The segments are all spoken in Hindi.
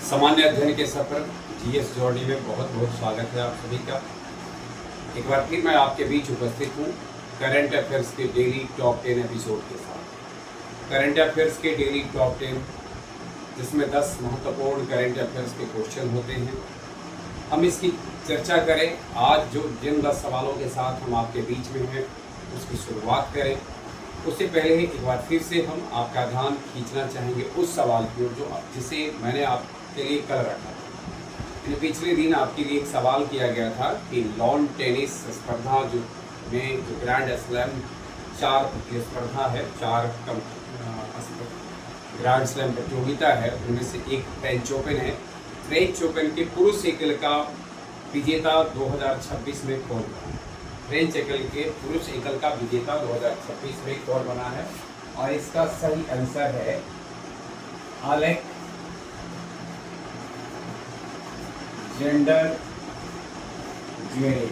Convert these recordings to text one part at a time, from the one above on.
सामान्य अध्ययन के सफर जीएस जॉर्नी में बहुत बहुत स्वागत है आप सभी का। एक बार फिर मैं आपके बीच उपस्थित हूँ करंट अफेयर्स के डेली टॉप 10 एपिसोड के साथ। करंट अफेयर्स के डेली टॉप 10 जिसमें 10 महत्वपूर्ण करंट अफेयर्स के क्वेश्चन होते हैं। हम इसकी चर्चा करें। आज जो जिन 10 सवालों के साथ हम आपके बीच में हैं उसकी शुरुआत करें। उससे पहले एक बार फिर से हम आपका ध्यान खींचना चाहेंगे उस सवाल की ओर जिसे मैंने आपके लिए कल रखा था। पिछले दिन आपके लिए एक सवाल किया गया था कि लॉन टेनिस स्पर्धा जो ग्रैंड स्लैम 4 स्पर्धा है, 4 ग्रैंड स्लैम प्रतियोगिता है, उनमें से एक फ्रेंच ओपन है। फ्रेंच ओपन के पुरुष एकल का विजेता 2026 में कौन बना? फ्रेंच एकल के पुरुष एकल का विजेता 2026 में कौन बना है? और इसका सही आंसर है अलेक्जेंडर ज्वेरेव।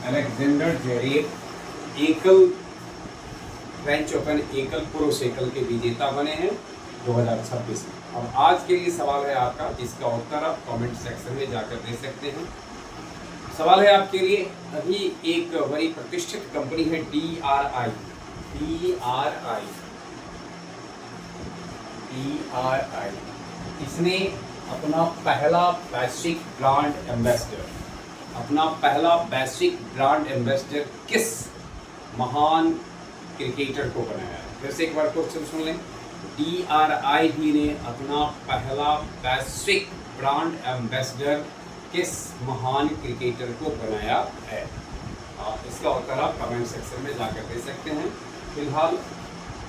अलेक्जेंडर ज्वेरेव एकल फ्रेंच ओपन एकल पुरुष एकल के विजेता बने हैं 2026 में। और आज के लिए सवाल है आपका, जिसका उत्तर आप कमेंट सेक्शन में जाकर दे सकते हैं। सवाल है आपके लिए, अभी एक बड़ी प्रतिष्ठित कंपनी है DRI। इसने अपना पहला वैश्विक ब्रांड एम्बेसडर किस महान क्रिकेटर को बनाया है? फिर से एक बार क्वेश्चन सुन लें। DRI ने अपना पहला वैश्विक ब्रांड एम्बेसडर किस महान क्रिकेटर को बनाया है? इसका उत्तर आप कमेंट सेक्शन में जाकर दे सकते हैं। फिलहाल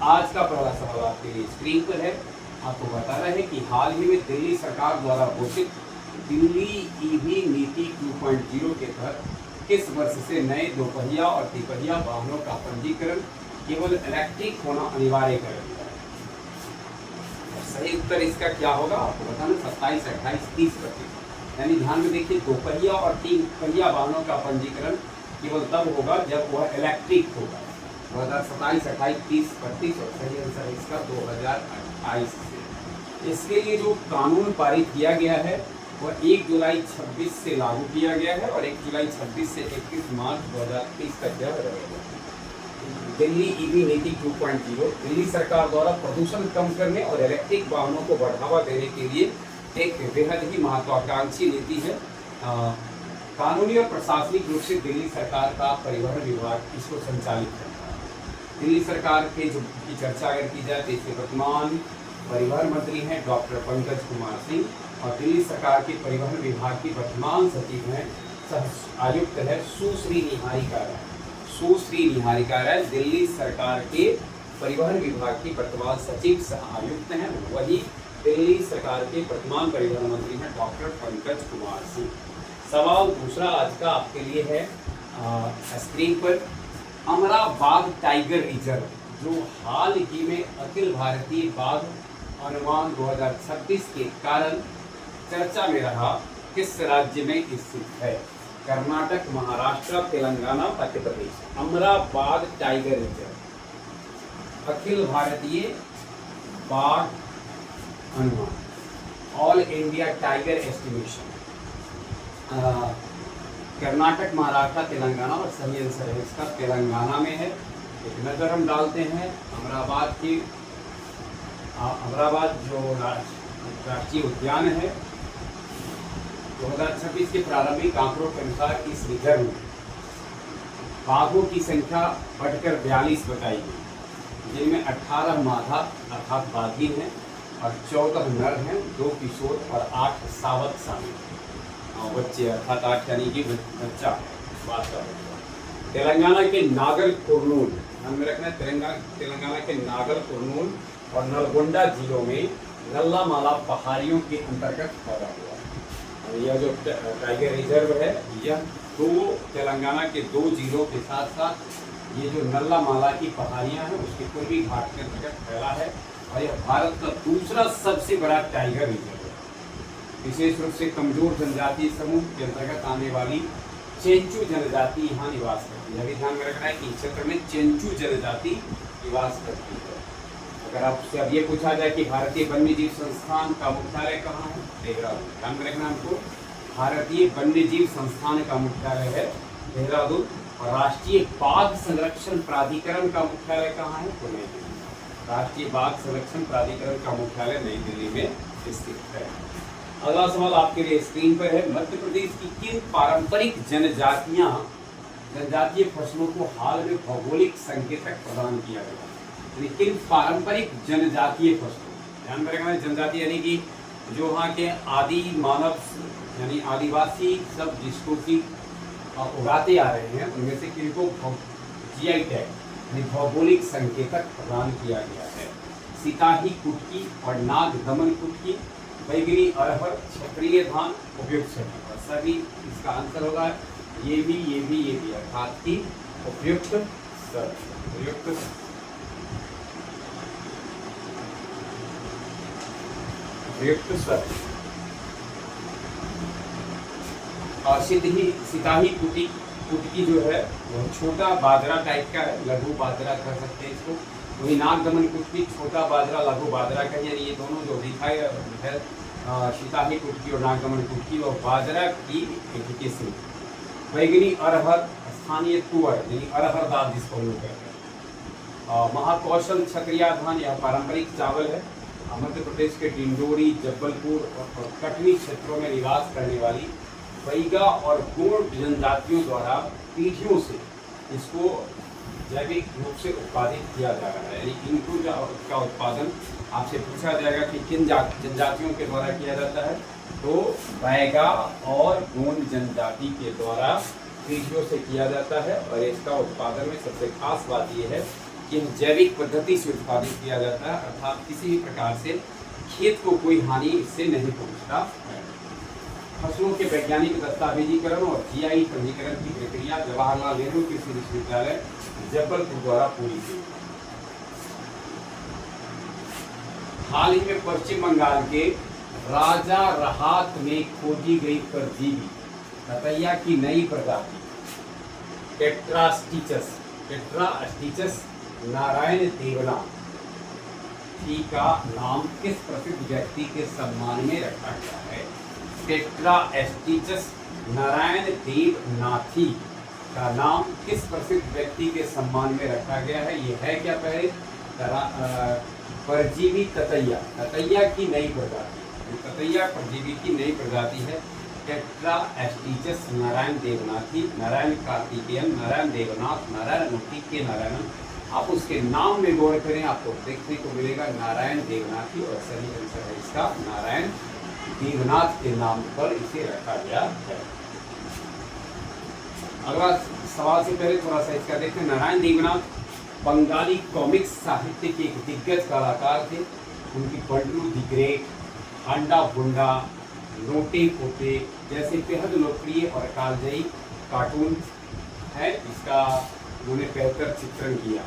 आज का पहला सवाल आपके लिए स्क्रीन पर है। आपको बताना है कि हाल ही में दिल्ली सरकार द्वारा घोषित दिल्ली ईवी नीति 2.0 के तहत किस वर्ष से नए दोपहिया और तिपहिया वाहनों का पंजीकरण केवल इलेक्ट्रिक होना अनिवार्य कर दिया है? सही उत्तर इसका क्या होगा आपको बताना, 27, 28, 30%। यानी ध्यान में देखिए, दोपहिया और 3 पहिया वाहनों का पंजीकरण केवल तब होगा जब वह इलेक्ट्रिक होगा। 2027, 28, 30, 32 और सही आंसर इसका 2028 से। इसके लिए जो कानून पारित किया गया है वह 1 जुलाई 26 से लागू किया गया है और 1 जुलाई 26 से 31 मार्च 2030 तक यह रहेगा। दिल्ली ईवी नीति 2.0 दिल्ली सरकार द्वारा प्रदूषण कम करने और इलेक्ट्रिक वाहनों को बढ़ावा देने के लिए एक बेहद ही महत्वाकांक्षी नीति है। कानूनी और प्रशासनिक रूप से दिल्ली सरकार का परिवहन विभाग इसको संचालित करता है। दिल्ली सरकार के जो की चर्चा अगर की जाए तो इसके वर्तमान परिवहन मंत्री हैं डॉक्टर पंकज कुमार सिंह और दिल्ली सरकार के परिवहन विभाग की वर्तमान सचिव हैं सह आयुक्त है सुश्री निहारिका राय। दिल्ली सरकार के परिवहन विभाग की वर्तमान सचिव सह आयुक्त हैं, वही दिल्ली सरकार के वर्तमान परिवहन मंत्री हैं डॉक्टर पंकज कुमार सिंह। सवाल दूसरा आज का आपके लिए है स्क्रीन पर। अमराबाद टाइगर रिजर्व जो हाल ही में अखिल भारतीय बाघ अनुमान 2026 के कारण चर्चा में रहा, किस राज्य में स्थित है? कर्नाटक, महाराष्ट्र, तेलंगाना, मध्य प्रदेश। अमराबाद टाइगर रिजर्व अखिल भारतीय बाघ अनुमान, all India tiger estimation, Karnataka, Maharashtra, Telangana और सही आंसर है इसका तेलंगाना में है। एक नज़र हम डालते हैं अमराबाद जो राष्ट्रीय उद्यान है 2026 के प्रारंभिक आंकड़ों के अनुसार इस रिजर्व में बाघों की संख्या बढ़कर 42 बताई गई, जिनमें 18 मादा अर्थात बाघिन हैं और 14 नर हैं, 2 किशोर और 8 सावक शामिल हैं। बच्चे अर्थात 8 यानी कि बच्चा बात का बच्चा। तेलंगाना के नागर कुर्नूल, ध्यान में रखना है, तेलंगाना के नागर कुर्नूल और नलगोंडा जिलों में नल्ला माला पहाड़ियों के अंतर्गत फैला हुआ है। और यह जो टाइगर रिजर्व है यह तेलंगाना के 2 जिलों के साथ साथ ये जो नल्ला माला की पहाड़ियाँ हैं उसके पूर्वी घाट के अंतर्गत फैला है और यह भारत का दूसरा सबसे बड़ा टाइगर रिजर्व है। विशेष रूप से कमजोर जनजातीय समूह के अंतर्गत आने वाली चेंचू जनजाति यहाँ निवास करती है। अभी ध्यान में रखना है कि इस क्षेत्र में चेंचू जनजाति निवास करती है। अगर आपसे अब ये पूछा जाए कि भारतीय वन्यजीव संस्थान का मुख्यालय कहाँ है, देहरादून। ध्यान रखना हमको, भारतीय वन्यजीव संस्थान का मुख्यालय है देहरादून। और राष्ट्रीय बाघ संरक्षण प्राधिकरण का मुख्यालय कहाँ है, तो नई दिल्ली। राष्ट्रीय बाघ संरक्षण प्राधिकरण का मुख्यालय नई दिल्ली में स्थित है। अगला सवाल आपके लिए स्क्रीन पर है, मध्य प्रदेश की किन पारंपरिक जनजातीय फसलों को हाल में भौगोलिक संकेतक प्रदान किया गया? किन पारंपरिक जनजातीय फसलों, ध्यान में रखना, जनजातीय यानी कि जो वहाँ के आदि मानव यानी आदिवासी सब जिसको कि उगाते आ रहे हैं, उनमें से किनको जीआई टैग यानी भौगोलिक संकेतक प्रदान किया गया है? सिताही कुटकी और नाग दमन कुटकी, बैगनी अरहर, क्षत्रिय धान, उपयुक्त सभी। सभी इसका आंसर होगा ये भी अर्थात कि उपयुक्त और सिताही कुटकी जो है वो छोटा बाजरा टाइप का है, लघु बाजरा कह सकते हैं इसको। वही नाग दमन कुटकी छोटा बाजरा लघु बाजरा का, यानी ये दोनों जो दिखाई है सिताही कुटकी और नाग दमन कुटकी, और बाजरा की एक किस्म। बैगनी अरहर स्थानीय तुअर यानी अरहर दाल जिसको लोग कहते हैं। महाकौशल क्षत्रिया धान यह पारंपरिक चावल है। मध्य प्रदेश के डिंडोरी, जबलपुर और कटनी क्षेत्रों में निवास करने वाली बैगा और गोंड जनजातियों द्वारा पीढ़ियों से इसको जैविक रूप से उत्पादित किया जा रहा है। यानी इनको का उत्पादन आपसे पूछा जाएगा कि किन जनजातियों के द्वारा किया जाता है, तो बैगा और गोंड जनजाति के द्वारा पीढ़ियों से किया जाता है। और इसका उत्पादन में सबसे खास बात यह है कि जैविक पद्धति से उत्पादित किया जाता है, अर्थात किसी भी प्रकार से खेत को कोई हानि इससे नहीं पहुंचता है। फसलों के वैज्ञानिक दस्तावेजीकरण और जीआई पंजीकरण की प्रक्रिया जवाहरलाल नेहरू कृषि विश्वविद्यालय जबलपुर द्वारा पूरी की। हाल ही में पश्चिम बंगाल के राजा रहात में खोजी गई परजीवी ततैया की नई प्रजाति टेट्रास्टिचस नारायण देवनाथ का नाम किस प्रसिद्ध व्यक्ति के सम्मान में रखा गया है? टेट्रास्टिचस नारायण देवनाथी का नाम किस प्रसिद्ध व्यक्ति के सम्मान में रखा गया है? ये है क्या? पहले परजीवी ततैया की नई प्रजाति, ततैया परजीवी की नई प्रजाति है टेट्रास्टिचस नारायण देवनाथी। नारायण कार्तिकेयन, नारायण देवनाथ, नारायण मूर्ति के नारायण। आप उसके नाम में गौर करें, आपको देखने को मिलेगा नारायण देवनाथी, और सही आंसर है इसका नारायण देवनाथ के नाम पर इसे रखा गया है। अगला सवाल से पहले थोड़ा सा इसका देखते हैं। नारायण देवनाथ बंगाली कॉमिक्स साहित्य के एक दिग्गज कलाकार थे। उनकी बंडू द ग्रेट, हांडा बुंडा, नोटे पोते जैसे बेहद लोकप्रिय और कालजयी कार्टून है। इसका उन्होंने बेहतर चित्रण किया।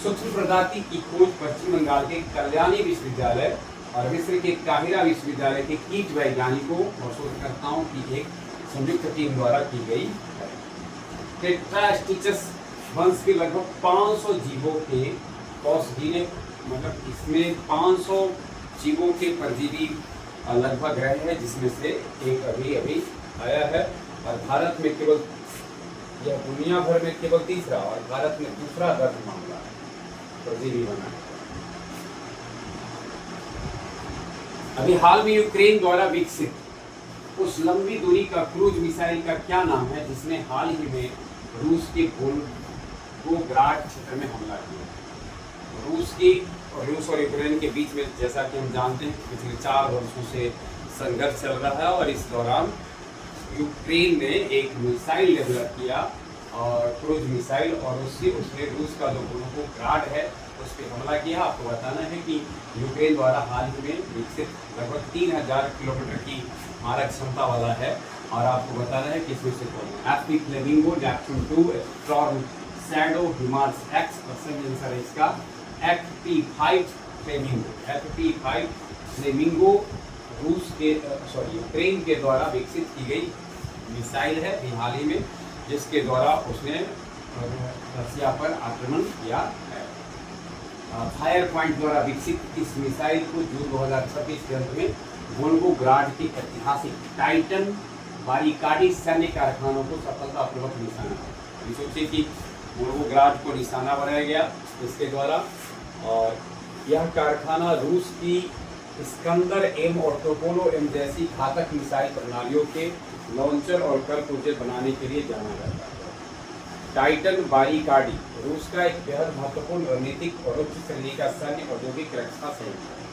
सूक्ष्म प्रजाति की खोज पश्चिम बंगाल के कल्याणी विश्वविद्यालय और मिस्र के काहिरा विश्वविद्यालय के कीट वैज्ञानिकों और शोधकर्ताओं की एक संयुक्त टीम द्वारा की गई है। टेट्रास्टिचस वंश के लगभग 500 जीवों के औषधीय, मतलब इसमें 500 जीवों के परजीवी लगभग रहे हैं, जिसमें से एक अभी आया है। और भारत में केवल, यह दुनिया भर में केवल तीसरा और भारत में दूसरा दर्ज मामला है परजीवी बना है। अभी हाल में यूक्रेन द्वारा विकसित उस लंबी दूरी का क्रूज मिसाइल का क्या नाम है जिसने हाल ही में रूस के वोल्गोग्राड क्षेत्र में हमला किया? रूस और यूक्रेन के बीच में, जैसा कि हम जानते हैं, पिछले 4 वर्षों से संघर्ष चल रहा है, और इस दौरान यूक्रेन ने एक मिसाइल डेवलप किया, और क्रूज मिसाइल, और उसने रूस का जो वोल्गोग्राड है उस पर हमला किया। आपको बताना है कि यूक्रेन द्वारा हाल ही में विकसित लगभग 3000 किलोमीटर की मारक क्षमता वाला है, और आपको बताना है कि इसमें से कौन है? FP flamingo, Neptune 2, storm shadow, HIMARS x, और सही आंसर है इसका FP5 फ्लेमिंगो यूक्रेन के द्वारा विकसित की गई मिसाइल है हाल ही में, जिसके द्वारा उसने रसिया पर आक्रमण किया है। फायर पॉइंट द्वारा विकसित इस मिसाइल को जून 2026 के अंत में वोल्गोग्राड के ऐतिहासिक टाइटन बारिकाडी सैन्य कारखानों को सफलतापूर्वक निशाना बनाया। सोचिए कि वोल्गोग्राड को निशाना बनाया गया इसके द्वारा, और यह कारखाना रूस की इस्कंदर एम और टोपोलो एम जैसी घातक मिसाइल प्रणालियों के लॉन्चर और कलपुर्जे बनाने के लिए जाना जाता है। टाइटन बारिकाडी रूस का एक बेहद महत्वपूर्ण रणनीतिक और उच्च श्रेणी का सैन्य औद्योगिक रक्षा संयंत्र है।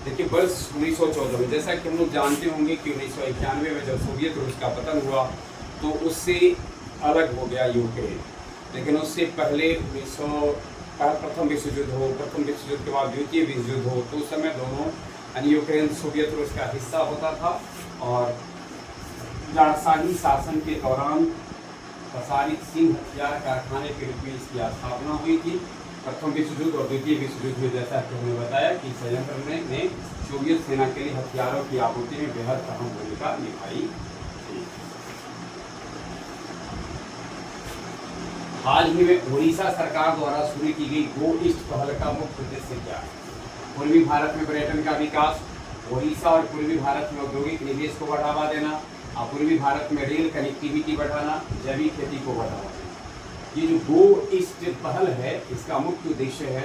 देखिए वर्ष 1914 में, जैसा कि हम लोग जानते होंगे कि 1991 में जब सोवियत रूस का पतन हुआ तो उससे अलग हो गया यूक्रेन, लेकिन उससे पहले प्रथम विश्व युद्ध हो, प्रथम विश्व युद्ध के बाद द्वितीय विश्व युद्ध हो, तो उस समय दोनों यानी यूक्रेन सोवियत रूस का हिस्सा होता था, और जारशाही शासन के दौरान प्रसारित सिंह हथियार कारखाने के रूप में इसकी स्थापना हुई थी। प्रथम विश्व युद्ध और द्वितीय विश्व युद्ध में जैसा कि हमने बताया कि संयंत्र ने सोवियत सेना के लिए हथियारों की आपूर्ति में बेहद अहम भूमिका निभाई थी। हाल ही में उड़ीसा सरकार द्वारा शुरू की गई गो ईस्ट पहल का मुख्य उद्देश्य क्या है? पूर्वी भारत में पर्यटन का विकास, उड़ीसा और पूर्वी भारत में औद्योगिक निवेश को बढ़ावा देना, पूर्वी भारत में रेल कनेक्टिविटी बढ़ाना, जैविक खेती को बढ़ावा देना। ये जो गो ईस्ट पहल है इसका मुख्य उद्देश्य है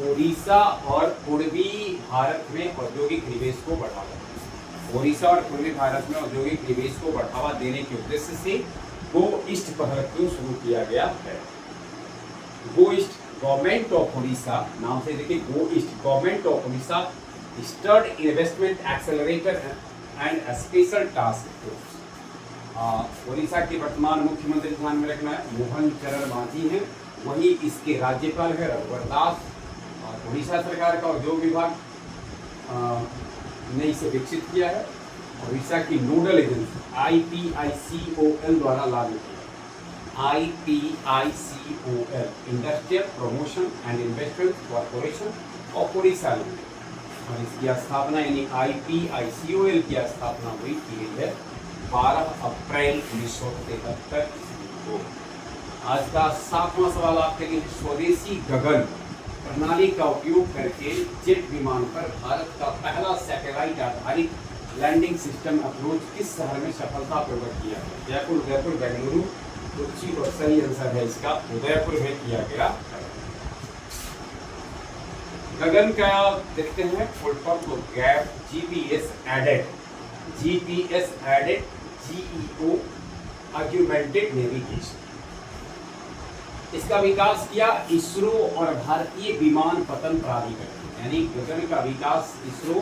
उड़ीसा और पूर्वी भारत में औद्योगिक निवेश को बढ़ावा देना। उड़ीसा और पूर्वी भारत में औद्योगिक निवेश को बढ़ावा देने के उद्देश्य से गो ईस्ट पहल को शुरू किया गया है। Go east government of Orissa नाम से देखिए, go east government of Orissa started investment accelerator and special task force. Orissa के वर्तमान मुख्यमंत्री ध्यान में रखना है मोहन चरण मांझी हैं, वही इसके राज्यपाल है रघुवर दास। और उड़ीसा सरकार का उद्योग विभाग ने इसे विकसित किया है। उड़ीसा की नोडल एजेंसी IPICOL द्वारा लागू किया। IPICOL industrial promotion and investment corporation of Orissa limited, और इसकी स्थापना यानी IPICOL की स्थापना हुई की गई है 12 अप्रैल 1973 को। आज का 7वां सवाल आपके लिए, स्वदेशी गगन प्रणाली का उपयोग करके जेट विमान पर भारत का पहला सैटेलाइट आधारित लैंडिंग सिस्टम अप्रोच किस शहर में सफलतापूर्वक किया गया? जयपुर, उदयपुर, बेंगलुरु, कोच्चि, और सही आंसर है इसका उदयपुर में किया गया। गगन का देखते हैं फुल फॉर्म तो गैप GPS aided GEO augmented navigation. इसका विकास किया इसरो और भारतीय विमान पतन प्राधिकरण, यानी गगन का विकास इसरो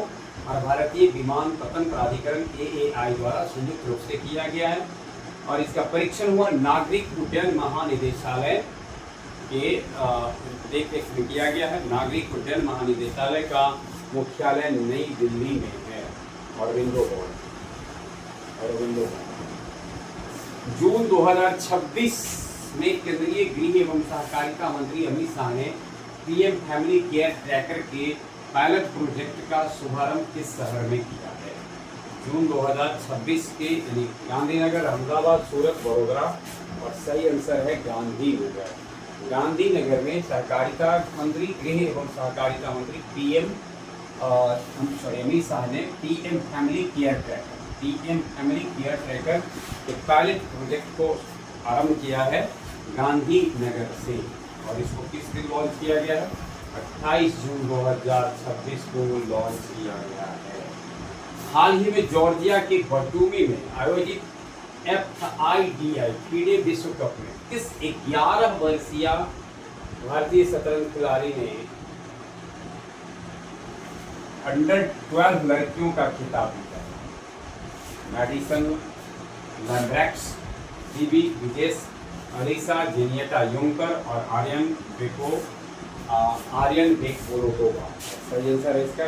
और भारतीय विमान पतन प्राधिकरण AAI द्वारा संयुक्त रूप से किया गया है। और इसका परीक्षण हुआ नागरिक उड्डयन महानिदेशालय के देख में किया गया है। नागरिक उड्डयन महानिदेशालय का मुख्यालय नई दिल्ली में है। अरविंदो भवन। जून 2026 में केंद्रीय गृह एवं सहकारिता मंत्री अमित शाह ने PM फैमिली केयर ट्रैकर के पायलट प्रोजेक्ट का शुभारंभ किस शहर में किया है? जून 2026 के यानी गांधीनगर, अहमदाबाद, सूरत, वडोदरा, और सही आंसर है गांधीनगर। गांधीनगर में सहकारिता मंत्री, गृह एवं सहकारिता मंत्री अमित शाह ने PM फैमिली केयर ट्रैकर के पायलट प्रोजेक्ट को आरंभ किया है गांधीनगर से। और इसको किस दिन लॉन्च किया गया है? 28 जून 2026 को लॉन्च किया गया है। हाल ही में जॉर्जिया के बटूमी में आयोजित FIDI FIDE विश्व कप में किस 11 वर्षीय भारतीय शतरंज खिलाड़ी ने अंडर 12 लड़कियों का खिताब जीता? मैडिसन लैम्ब्रैक्स, DB विजेश, अलीसा जेनियटा योंकर, और आर्यन बेकबोलोटोवा। सही आंसर है इसका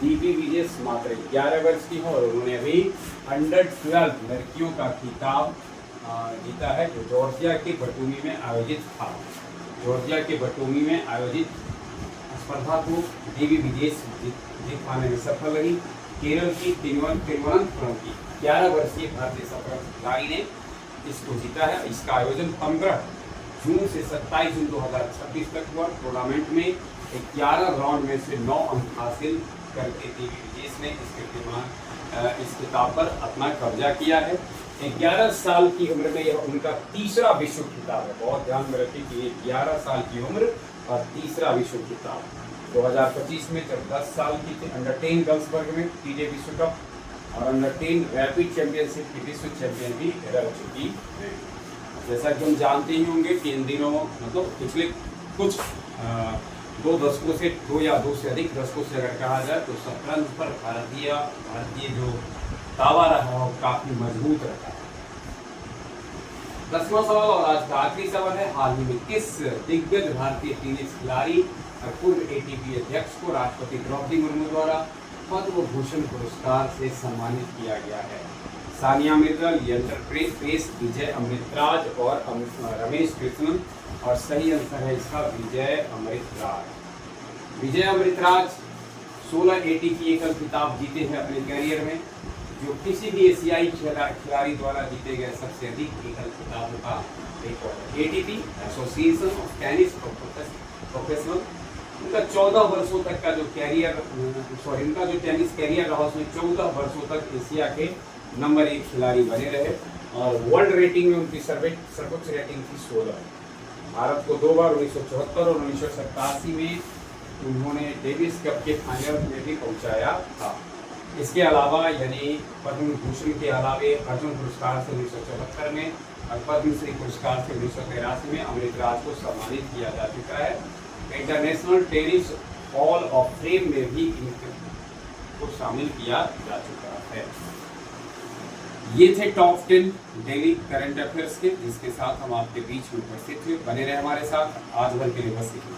DB विजेश मात्र 11 वर्ष की है और उन्होंने अभी अंडर 12 लड़कियों का खिताब जीता है, जो जॉर्जिया के बटूमी में आयोजित था। जॉर्जिया के बटूमी में आयोजित स्पर्धा को DB विजेश जीत पाने में सफल रही। केरल की तिरुवनंतपुरम की 11 वर्षीय भारतीय शतरंज खिलाड़ी ने इसको जीता है। इसका आयोजन 15 जून से 27 जून 2026 तक हुआ। टूर्नामेंट में 11 राउंड में से 9 अंक हासिल करके टीवी विजेश ने इस खिताब पर अपना कब्जा किया है। 11 साल की उम्र में यह उनका तीसरा विश्व खिताब है। बहुत ध्यान में रखें कि ये 11 साल की उम्र और तीसरा विश्व खिताब। 2025 में जब 10 साल की थी, अंडर 10 गर्ल्स वर्ग में टीजे विश्व कप और अंडर 10 रैपिड चैंपियनशिप की विश्व चैंपियन भी रह चुकी है। जैसा कि हम जानते ही होंगे कि इन दिनों मतलब पिछले कुछ 2 दशकों से 2 या 2 से अधिक दशकों से अगर कहा जाए तो शतरंज पर भारतीय जो दावा रहा हो काफी मजबूत रहा है। 10वां सवाल और आज का आखिरी सवाल है, हाल ही में किस दिग्गज भारतीय टेनिस खिलाड़ी और पूर्व एटीपी अध्यक्ष को राष्ट्रपति द्रौपदी मुर्मू द्वारा पद्म भूषण पुरस्कार से सम्मानित किया गया है? सानिया मिर्जा, लिएंडर पेस, विजय अमृतराज और रमेश कृष्णन। और सही आंसर है इसका विजय अमृतराज। विजय अमृतराज 16 एटीपी एकल खिताब जीते हैं अपने करियर में, जो किसी भी एशियाई खिलाड़ी द्वारा जीते गए सबसे अधिक एकल खिताबों का record. ATP association of tennis professional, उनका 14 वर्षों तक का जो कैरियर उनका जो टेनिस कैरियर रहा उसमें 14 वर्षों तक एशिया के नंबर 1 खिलाड़ी बने रहे और वर्ल्ड रेटिंग में उनकी सर्वोच्च रेटिंग थी 16। भारत को 2 बार 1974 और 1987 में उन्होंने डेविस कप के फाइनल में भी पहुंचाया था। इसके अलावा यानी पद्म भूषण के अलावे अर्जुन पुरस्कार से 1974 में और पद्मश्री पुरस्कार से 1983 में अमृतराज को सम्मानित किया जा चुका है। International tennis hall of fame में भी इनको शामिल किया जा चुका है। ये थे टॉप 10 डेली करंट अफेयर्स के, जिसके साथ हम आपके बीच में उपस्थित हुए। बने रहे हमारे साथ, आज भर के लिए बस इतना।